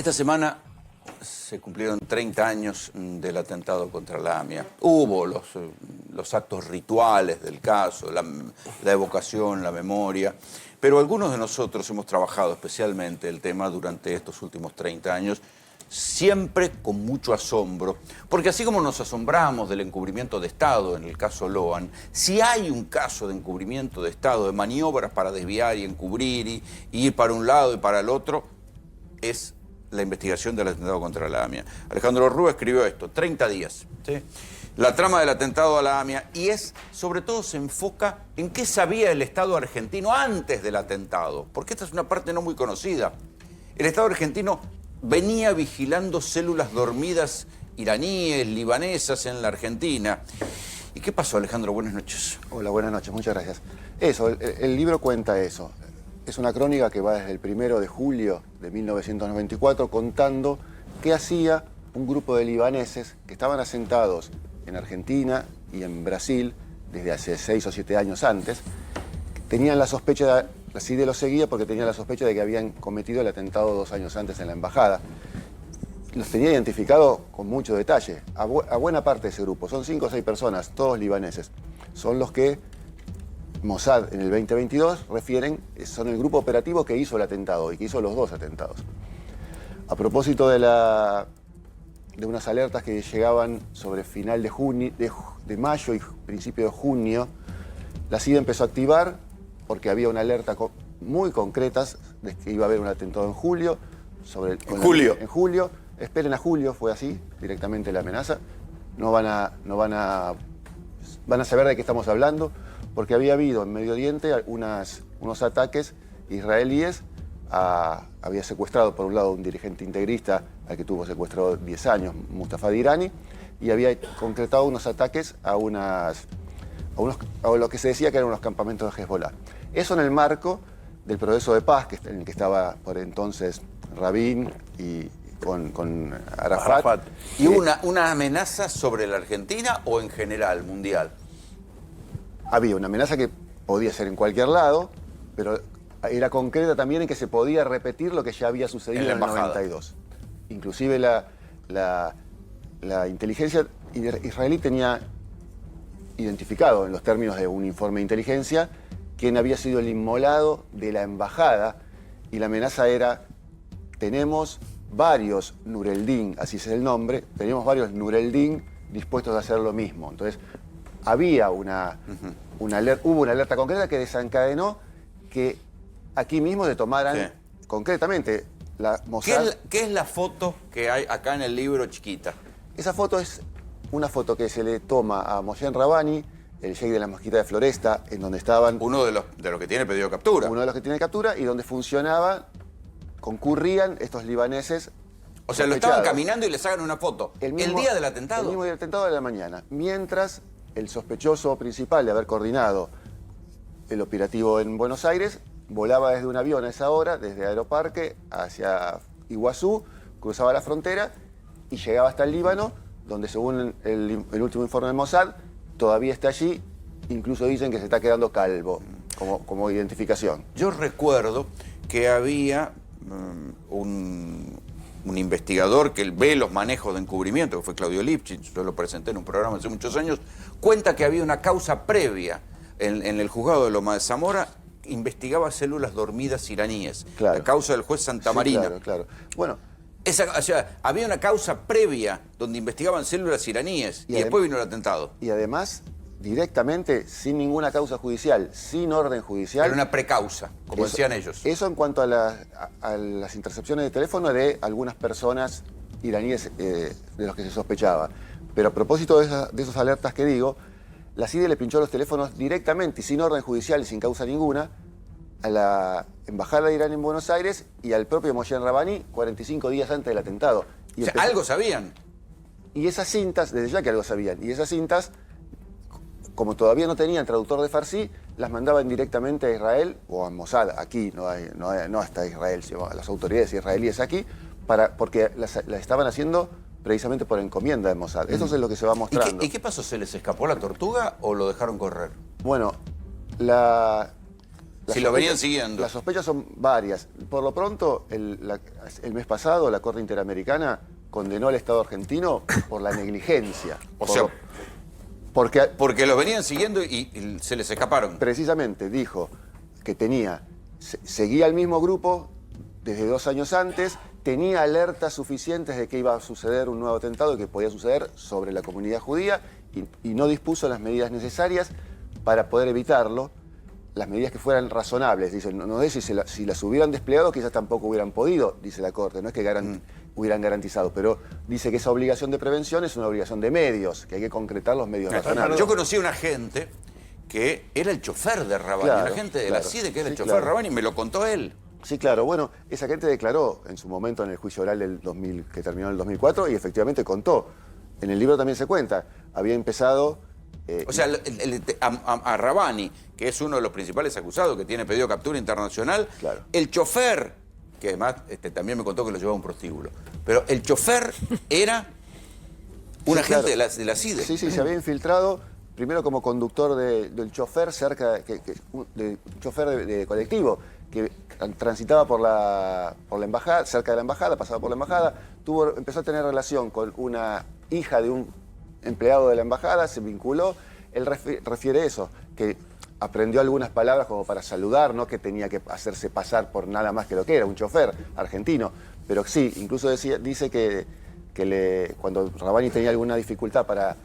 Esta semana se cumplieron 30 años del atentado contra la AMIA. Hubo los actos rituales del caso, la evocación, la memoria, pero algunos de nosotros hemos trabajado especialmente el tema durante estos últimos 30 años, siempre con mucho asombro, porque así como nos asombramos del encubrimiento de Estado en el caso Loan, si hay un caso de encubrimiento de Estado, de maniobras para desviar y encubrir y ir para un lado y para el otro, es la investigación del atentado contra la AMIA. Alejandro Rúa escribió esto, 30 días, ¿sí? La trama del atentado a la AMIA, y sobre todo se enfoca en qué sabía el Estado argentino antes del atentado, porque esta es una parte no muy conocida. El Estado argentino venía vigilando células dormidas iraníes, libanesas en la Argentina. ¿Y qué pasó, Alejandro? Buenas noches. Hola, buenas noches, muchas gracias. Eso, el libro cuenta eso. Es una crónica que va desde el 1 de julio de 1994 contando qué hacía un grupo de libaneses que estaban asentados en Argentina y en Brasil desde hace 6 o 7 años antes. Tenían la sospecha, la CIDE los seguía porque tenían la sospecha de que habían cometido el atentado 2 años antes en la embajada. Los tenía identificados con mucho detalle. A buena parte de ese grupo, son 5 o 6 personas, todos libaneses. Son los que Mossad en el 2022 refieren, son el grupo operativo que hizo el atentado y que hizo los 2 atentados. A propósito de unas alertas que llegaban sobre final de mayo y principio de junio, la CIDE empezó a activar porque había una alerta muy concretas de que iba a haber un atentado en julio. En julio. Esperen a julio, fue así, directamente la amenaza. Van a saber de qué estamos hablando, porque había habido en Medio Oriente unos ataques israelíes. Había secuestrado por un lado un dirigente integrista al que tuvo secuestrado 10 años, Mustafa Dirani, y había concretado unos ataques a lo que se decía que eran unos campamentos de Hezbollah. Eso en el marco del proceso de paz en el que estaba por entonces Rabin y con Arafat. ¿Y una amenaza sobre la Argentina o en general, mundial? Había una amenaza que podía ser en cualquier lado, pero era concreta también en que se podía repetir lo que ya había sucedido en el 92. Inclusive la inteligencia israelí tenía identificado en los términos de un informe de inteligencia quién había sido el inmolado de la embajada, y la amenaza era: tenemos varios Nureldin, así es el nombre, tenemos varios Nureldin dispuestos a hacer lo mismo. Entonces, había hubo una alerta concreta que desencadenó que aquí mismo se tomaran concretamente la Mossad. ¿Qué es la foto que hay acá en el libro chiquita? Esa foto es una foto que se le toma a Mohsen Rabbani, el sheik de la mezquita de Floresta, en donde estaban... Uno de los que tiene pedido de captura. Uno de los que tiene captura, y donde concurrían estos libaneses. O sea, lo estaban caminando y le sacan una foto. ¿El día del atentado? El mismo día del atentado de la mañana. Mientras el sospechoso principal de haber coordinado el operativo en Buenos Aires volaba desde un avión a esa hora, desde Aeroparque hacia Iguazú, cruzaba la frontera y llegaba hasta el Líbano, donde según el último informe de Mossad, todavía está allí. Incluso dicen que se está quedando calvo como identificación. Yo recuerdo que había un investigador que ve los manejos de encubrimiento, que fue Claudio Lipschitz, yo lo presenté en un programa hace muchos años, cuenta que había una causa previa en el juzgado de Loma de Zamora, investigaba células dormidas iraníes, claro. La causa del juez Santamarina. Sí, claro. Bueno, o sea, había una causa previa donde investigaban células iraníes y después vino el atentado. Y además, directamente, sin ninguna causa judicial, sin orden judicial. Era una precausa, como decían ellos. Eso en cuanto a las intercepciones de teléfono de algunas personas iraníes de los que se sospechaba. Pero a propósito de esas alertas que digo, la CIDE le pinchó los teléfonos directamente y sin orden judicial y sin causa ninguna a la embajada de Irán en Buenos Aires y al propio Mohsen Rabbani 45 días antes del atentado. O sea, algo sabían. Y esas cintas, desde ya que algo sabían, y esas cintas, como todavía no tenían traductor de Farsi, las mandaban directamente a Israel o a Mossad, aquí, no hasta Israel, sino a las autoridades israelíes aquí, porque las estaban haciendo precisamente por encomienda de Mossad. Eso es lo que se va mostrando. ¿Y qué pasó? ¿Se les escapó la tortuga o lo dejaron correr? Bueno, Si lo venían siguiendo. Las sospechas son varias. Por lo pronto, el mes pasado, la Corte Interamericana condenó al Estado argentino por la negligencia. Porque lo venían siguiendo y se les escaparon. Precisamente dijo que seguía el mismo grupo desde 2 años antes, tenía alertas suficientes de que iba a suceder un nuevo atentado que podía suceder sobre la comunidad judía y no dispuso las medidas necesarias para poder evitarlo, las medidas que fueran razonables. Dice, no sé si las hubieran desplegado, quizás tampoco hubieran podido, dice la Corte, no es que hubieran garantizado, pero dice que esa obligación de prevención es una obligación de medios, que hay que concretar los medios razonables. Yo conocí a un agente que era el chofer de Rabbani, Claro, la gente de la CIDE que era el chofer claro. de Rabbani, me lo contó él. Sí, claro. Bueno, esa gente declaró en su momento en el juicio oral del 2000, que terminó en el 2004, y efectivamente contó. En el libro también se cuenta. Había empezado... O sea, a Rabbani, que es uno de los principales acusados, que tiene pedido de captura internacional, Claro. el chofer, que además también me contó que lo llevaba a un prostíbulo, pero el chofer era un agente claro. de la CIDE. Sí, se había infiltrado primero como conductor del chofer chofer de colectivo, que transitaba por la embajada, cerca de la embajada, pasaba por la embajada, empezó a tener relación con una hija de un empleado de la embajada, se vinculó. Él refiere eso, que aprendió algunas palabras como para saludar, no que tenía que hacerse pasar por nada más que lo que era, un chofer argentino. Pero sí, incluso dice que cuando Rabbani tenía alguna dificultad para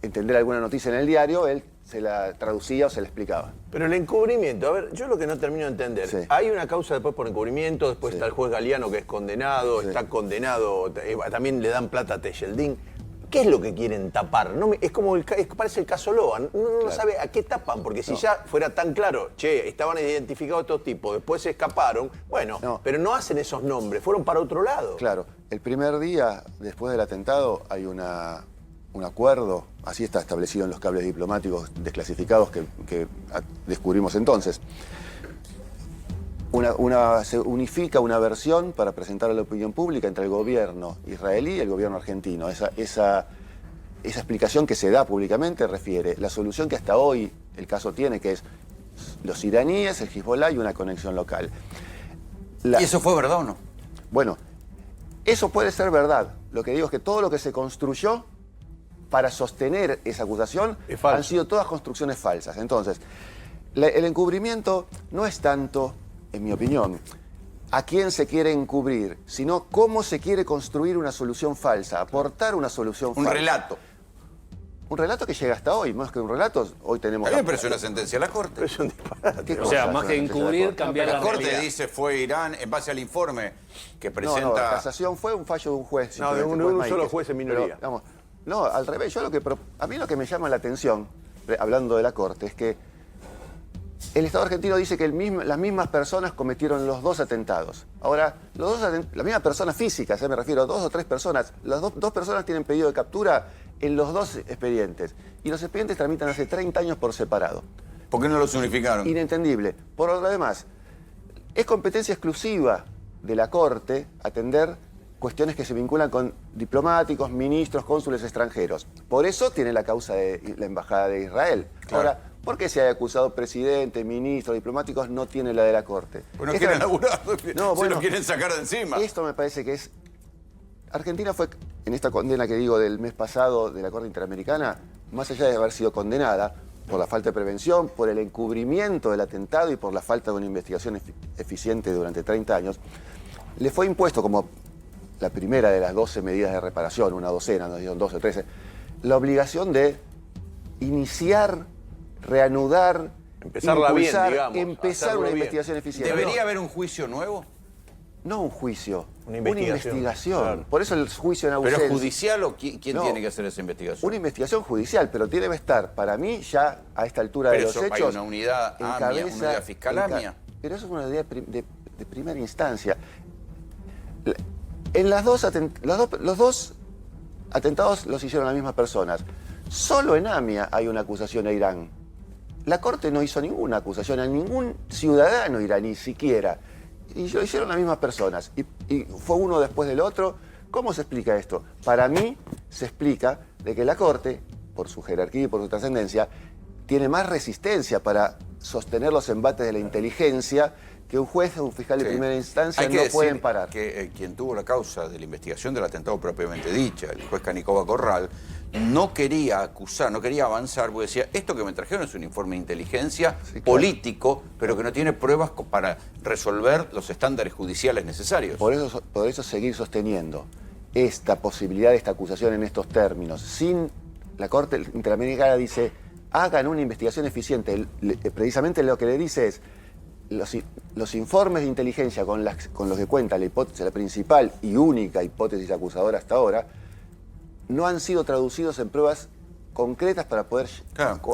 entender alguna noticia en el diario, él se la traducía o se la explicaba. Pero el encubrimiento, a ver, yo lo que no termino de entender, Sí. hay una causa después por encubrimiento, después está el juez Galeano que es condenado, está condenado, también le dan plata a Tejeldín. ¿Qué es lo que quieren tapar? Es como parece el caso Loa, uno no sabe a qué tapan, porque si ya fuera tan claro, estaban identificados estos tipos, después se escaparon, pero no hacen esos nombres, fueron para otro lado. Claro, el primer día después del atentado hay un acuerdo, así está establecido en los cables diplomáticos desclasificados que descubrimos entonces. Se unifica una versión para presentar a la opinión pública entre el gobierno israelí y el gobierno argentino. Esa explicación que se da públicamente refiere la solución que hasta hoy el caso tiene, que es los iraníes, el Hezbollah y una conexión local. ¿Y eso fue verdad o no? Bueno, eso puede ser verdad. Lo que digo es que todo lo que se construyó para sostener esa acusación han sido todas construcciones falsas. Entonces, el encubrimiento no es tanto, en mi opinión, a quién se quiere encubrir, sino cómo se quiere construir una solución falsa, aportar una solución falsa. Un relato. Un relato que llega hasta hoy, más que un relato, hoy tenemos... A mí me pareció una sentencia de la Corte. Pero es un disparate. ¿Qué O sea, cosa más es que una sentencia de encubrir, la Corte? cambiar La la Corte realidad. dice fue Irán, en base al informe que presenta... No, la casación fue un fallo de un juez. No, de simplemente, un Máiquez. solo juez en minoría. Pero, digamos, no, al revés. A mí lo que me llama la atención, hablando de la Corte, es que el Estado argentino dice que las mismas personas cometieron los 2 atentados. Ahora, la misma persona física, me refiero a 2 o 3 personas. Las dos personas tienen pedido de captura en los 2 expedientes. Y los expedientes tramitan hace 30 años por separado. ¿Por qué no los unificaron? Inentendible. Por lo demás, es competencia exclusiva de la Corte atender cuestiones que se vinculan con diplomáticos, ministros, cónsules extranjeros. Por eso tiene la causa de la Embajada de Israel. Claro. Ahora, ¿por qué se ha acusado presidente, ministro, diplomáticos? No tiene la de la Corte. Pues no quieren laburar, No, se bueno, lo quieren sacar de encima. Esto me parece que es... Argentina fue, en esta condena que digo del mes pasado de la Corte Interamericana, más allá de haber sido condenada por la falta de prevención, por el encubrimiento del atentado y por la falta de una investigación eficiente durante 30 años, le fue impuesto como la primera de las 12 medidas de reparación, una docena, no digo 12 o 13, la obligación de iniciar, reanudar, Empezarla bien, impulsar, digamos, empezar hacerlo una bien. investigación eficiente. ¿Debería haber un juicio nuevo? No un juicio, Una una investigación. investigación. Claro. Por eso el juicio en ¿Pero ausencia. judicial o quién No. tiene que hacer esa investigación? Una investigación judicial, pero tiene que estar, para mí, ya a esta altura Pero de los eso, hay hechos... una unidad AMIA, una unidad fiscal AMIA. Pero eso es una unidad de primera instancia. En los dos atentados los hicieron las mismas personas. Solo en AMIA hay una acusación a Irán. La Corte no hizo ninguna acusación a ningún ciudadano iraní siquiera. Y lo hicieron las mismas personas. Y fue uno después del otro. ¿Cómo se explica esto? Para mí se explica de que la Corte, por su jerarquía y por su trascendencia, tiene más resistencia para sostener los embates de la inteligencia que un juez o un fiscal de primera instancia Hay que no decir pueden parar. Que quien tuvo la causa de la investigación del atentado propiamente dicha, el juez Canicoba Corral, no quería acusar, no quería avanzar, porque decía, esto que me trajeron es un informe de inteligencia político, pero que no tiene pruebas para resolver los estándares judiciales necesarios. Por eso seguir sosteniendo esta posibilidad de esta acusación en estos términos, sin la Corte Interamericana dice, hagan una investigación eficiente. Precisamente lo que le dice es, los informes de inteligencia con los que cuenta la hipótesis, la principal y única hipótesis acusadora hasta ahora, no han sido traducidos en pruebas concretas para poder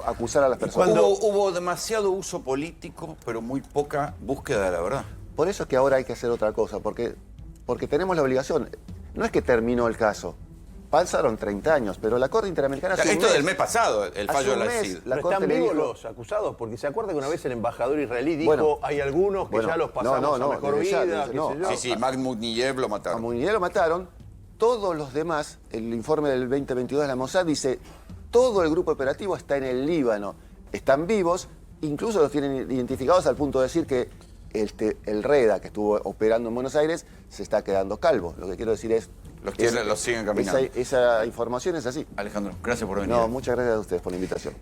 acusar a las personas. Hubo demasiado uso político, pero muy poca búsqueda de la verdad. Por eso es que ahora hay que hacer otra cosa, porque tenemos la obligación. No es que terminó el caso. Pasaron 30 años, pero la Corte Interamericana... Esto del mes pasado, el fallo de la CID. ¿Pero están vivos los acusados? Porque se acuerda que una vez el embajador israelí dijo, hay algunos que ya los pasamos a mejor vida, qué sé yo. Sí, Mahmoud Niyev lo mataron. A Mahmoud Niyev lo mataron. Todos los demás, el informe del 2022 de la Mossad dice, todo el grupo operativo está en el Líbano. Están vivos, incluso los tienen identificados al punto de decir que el REDA, que estuvo operando en Buenos Aires, se está quedando calvo. Lo que quiero decir es... Los siguen caminando. Esa información es así. Alejandro, gracias por venir. No, muchas gracias a ustedes por la invitación.